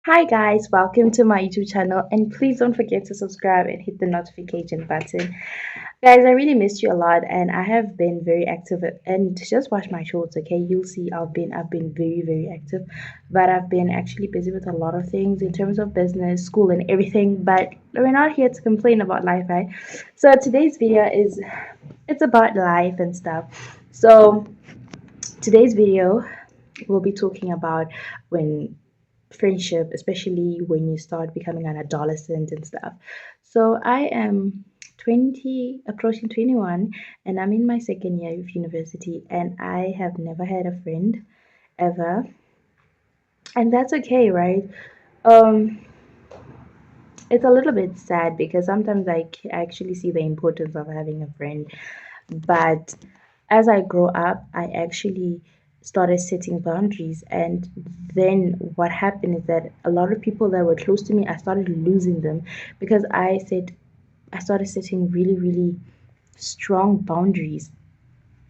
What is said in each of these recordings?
Hi guys, welcome to my YouTube channel and please don't forget to subscribe and hit the notification button. Guys, I really missed you a lot and I have been very active and just watch my shorts, okay? You'll see I've been very active, but I've been actually busy with a lot of things in terms of business, school and everything, but we're not here to complain about life, right? So today's video is it's about life and stuff. So today's video we'll be talking about when friendship, especially when you start becoming an adolescent and stuff. So I am 20, approaching 21, and I'm in my second year of university, and I have never had a friend ever, and that's okay, right? Um, it's a little bit sad because sometimes actually see the importance of having a friend, but as I grow up, I actually started setting boundaries. And then what happened is that a lot of people that were close to me, I started losing them because I started setting really strong boundaries.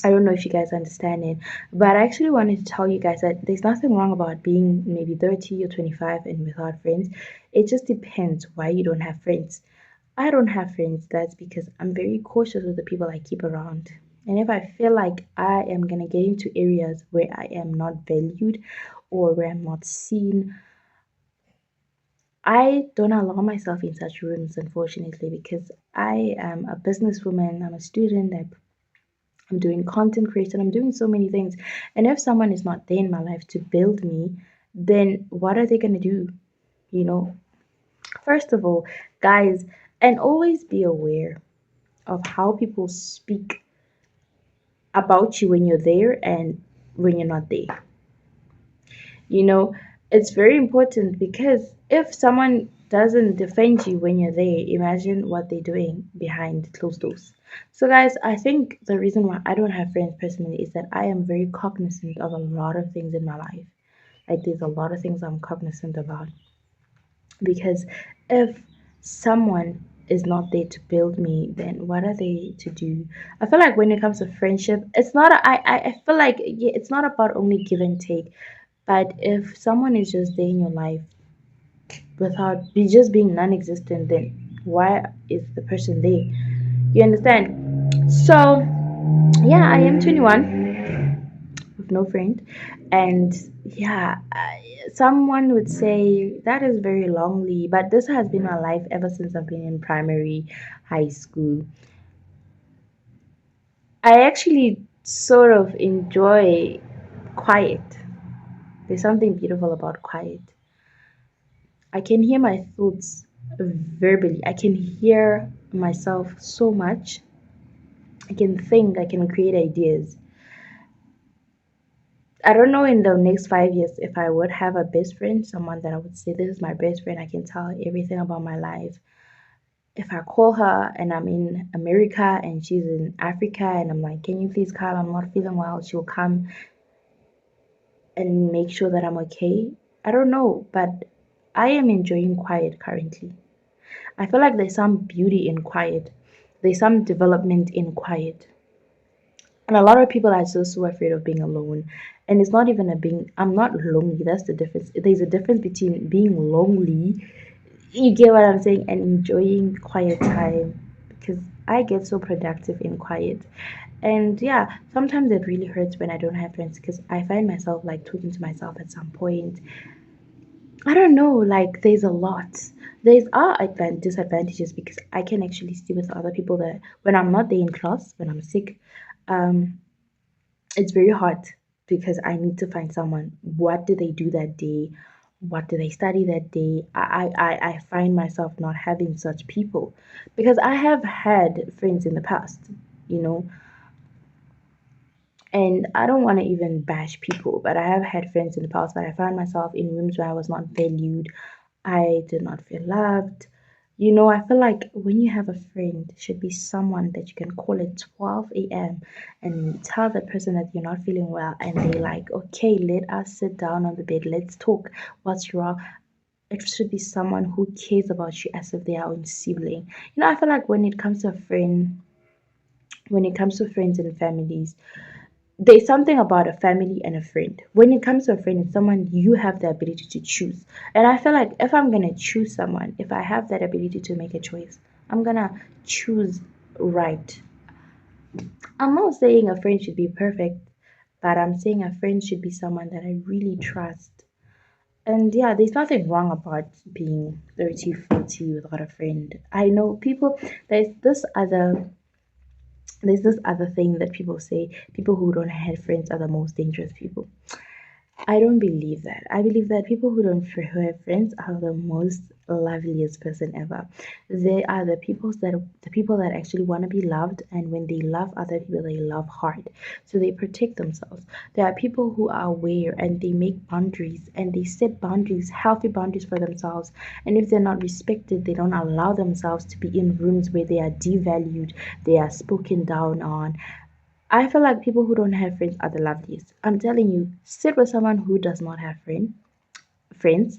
I don't know if you guys understand it, but I actually wanted to tell you guys that there's nothing wrong about being maybe 30 or 25 and without friends. It just depends why you don't have friends. I don't have friends. That's because I'm very cautious with the people I keep around. And if I feel like I am going to get into areas where I am not valued or where I'm not seen, I don't allow myself in such rooms, unfortunately, because I am a businesswoman, I'm a student, I'm doing content creation, I'm doing so many things. And if someone is not there in my life to build me, then what are they going to do? You know, first of all, guys, and always be aware of how people speak about you when you're there and when you're not there. You know, it's very important because if someone doesn't defend you when you're there, imagine what they're doing behind closed doors. So, guys, I think the reason why I don't have friends personally is that I am very cognizant of a lot of things in my life. Like, there's a lot of things I'm cognizant about because if someone is not there to build me, then what are they to do? I feel like when it comes to friendship, it's not I feel like, yeah, it's not about only give and take, but if someone is just there in your life without be just being non-existent, then why is the person there? You understand? So yeah, I am 21 with no friend, and yeah, someone would say that is very lonely, but this has been my life ever since I've been in primary, high school. I actually sort of enjoy quiet. There's something beautiful about quiet. I can hear my thoughts verbally. I can hear myself so much. I can think, I can create ideas. I don't know in the next 5 years if I would have a best friend, someone that I would say, this is my best friend. I can tell her everything about my life. If I call her and I'm in America and she's in Africa and I'm like, can you please come? I'm not feeling well. She'll come and make sure that I'm okay. I don't know, but I am enjoying quiet currently. I feel like there's some beauty in quiet. There's some development in quiet. And a lot of people are just so afraid of being alone. And it's not even a being, I'm not lonely. That's the difference. There's a difference between being lonely, you get what I'm saying, and enjoying quiet time. Because I get so productive in quiet. And yeah, sometimes it really hurts when I don't have friends because I find myself like talking to myself at some point. I don't know, like there's a lot. There's are disadvantages because I can actually see with other people that when I'm not there in class, when I'm sick, um, it's very hard because I need to find someone. What do they do that day? What do they study that day? I find myself not having such people because I have had friends in the past, you know, and I don't want to even bash people, but I have had friends in the past, but I found myself in rooms where I was not valued. I did not feel loved. You know, I feel like when you have a friend, it should be someone that you can call at 12 a.m. and tell the person that you're not feeling well, and they're like, okay, let us sit down on the bed, let's talk. What's wrong? It should be someone who cares about you as if they are own sibling. You know, I feel like when it comes to friends and families, there's something about a family and a friend. When it comes to a friend, it's someone you have the ability to choose. And I feel like if I'm gonna choose someone, if I have that ability to make a choice, I'm gonna choose right. I'm not saying a friend should be perfect, but I'm saying a friend should be someone that I really trust. And yeah, there's nothing wrong about being 30, 40 without a friend. I know people, there's this other there's this other thing that people say, people who don't have friends are the most dangerous people. I don't believe that. I believe that people who have friends are the most loveliest person ever. They are the people that actually want to be loved, and when they love other people, they love hard. So they protect themselves. There are people who are aware and they make boundaries and they set boundaries, healthy boundaries for themselves. And if they're not respected, they don't allow themselves to be in rooms where they are devalued, they are spoken down on. I feel like people who don't have friends are the loveliest. I'm telling you, sit with someone who does not have friends,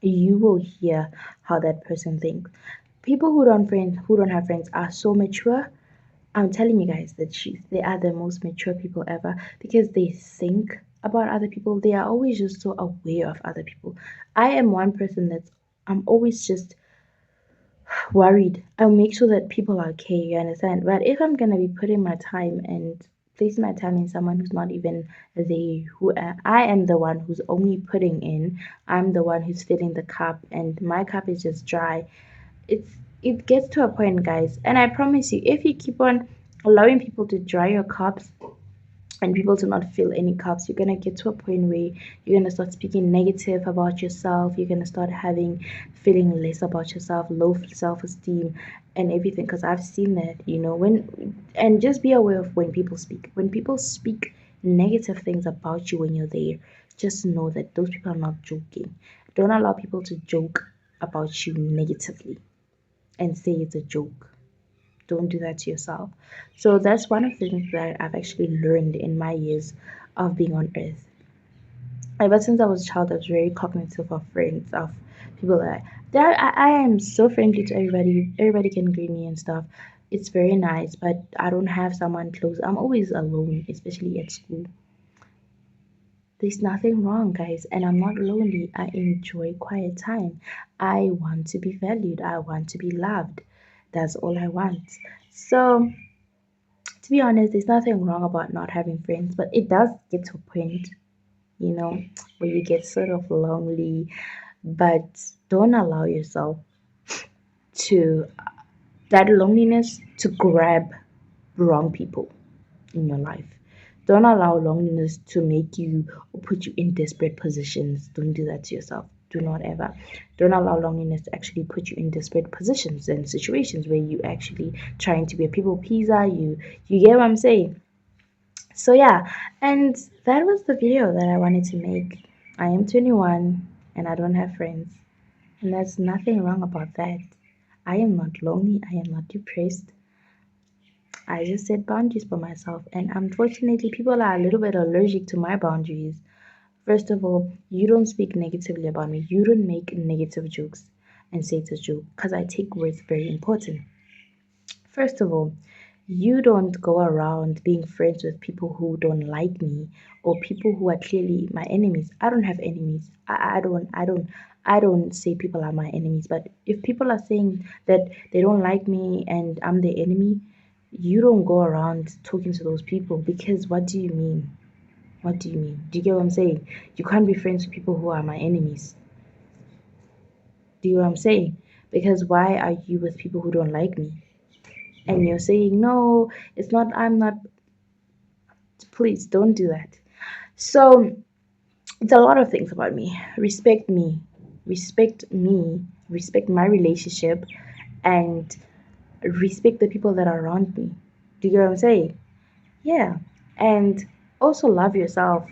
you will hear how that person thinks. People who don't have friends are so mature. I'm telling you guys the truth. They are the most mature people ever because they think about other people. They are always just so aware of other people. I am one person that's I'm always just worried. I'll make sure that people are okay, you understand? But if I'm gonna be putting my time and placing my time in someone who's not even there, I am the one who's only putting in, I'm the one who's filling the cup, and my cup is just dry. It's it gets to a point, guys, and I promise you, if you keep on allowing people to dry your cups and people to not fill any cups, you're gonna get to a point where you're gonna start speaking negative about yourself. You're gonna start having feeling less about yourself, low self-esteem, and everything. Because I've seen that, when and just be aware of when people speak. When people speak negative things about you when you're there, just know that those people are not joking. Don't allow people to joke about you negatively and say it's a joke. Don't do that to yourself. So that's one of the things that I've actually learned in my years of being on earth. Ever since I was a child, I was very cognitive of friends, of people I am so friendly to everybody. Everybody can greet me and stuff. It's very nice, but I don't have someone close. I'm always alone, especially at school. There's nothing wrong, guys, and I'm not lonely. I enjoy quiet time. I want to be valued. I want to be loved. That's all I want. So, to be honest, there's nothing wrong about not having friends, but it does get to a point, you know, where you get sort of lonely, but don't allow yourself to that loneliness to grab wrong people in your life. Don't allow loneliness to make you or put you in desperate positions. Don't do that to yourself. Do not ever. Don't allow loneliness to actually put you in desperate positions and situations where you actually trying to be a people pleaser. You get what I'm saying? So yeah, and that was the video that I wanted to make. I am 21 and I don't have friends, and there's nothing wrong about that. I am not lonely, I am not depressed. I just set boundaries for myself, and unfortunately, people are a little bit allergic to my boundaries. First of all, you don't speak negatively about me, you don't make negative jokes and say it's a joke because I take words very important. First of all, you don't go around being friends with people who don't like me or people who are clearly my enemies. I don't have enemies. I don't say people are my enemies. But if people are saying that they don't like me and I'm their enemy, you don't go around talking to those people because what do you mean? What do you mean? Do you get what I'm saying? You can't be friends with people who are my enemies. Do you know what I'm saying? Because why are you with people who don't like me? And you're saying, no, it's not, I'm not, please don't do that. So it's a lot of things about me. Respect me, respect my relationship, and respect the people that are around me. Do you get what I'm saying? Yeah. And also love yourself.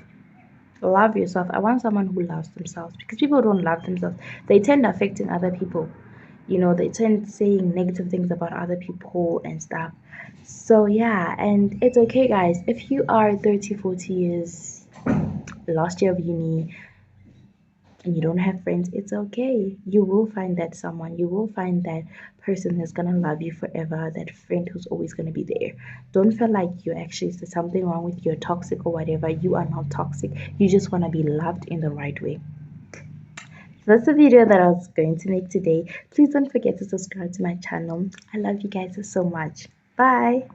Love yourself. I want someone who loves themselves because people don't love themselves. They tend affecting other people. They tend saying negative things about other people and stuff. So yeah, and it's okay, guys. If you are 30, 40 years, last year of uni, and you don't have friends, it's okay. You will find that someone, you will find that person who's gonna love you forever, that friend who's always gonna be there. Don't feel like you actually there's something wrong with you, toxic or whatever. You are not toxic. You just wanna be loved in the right way. So that's the video that I was going to make today. Please don't forget to subscribe to my channel. I love you guys so much. Bye.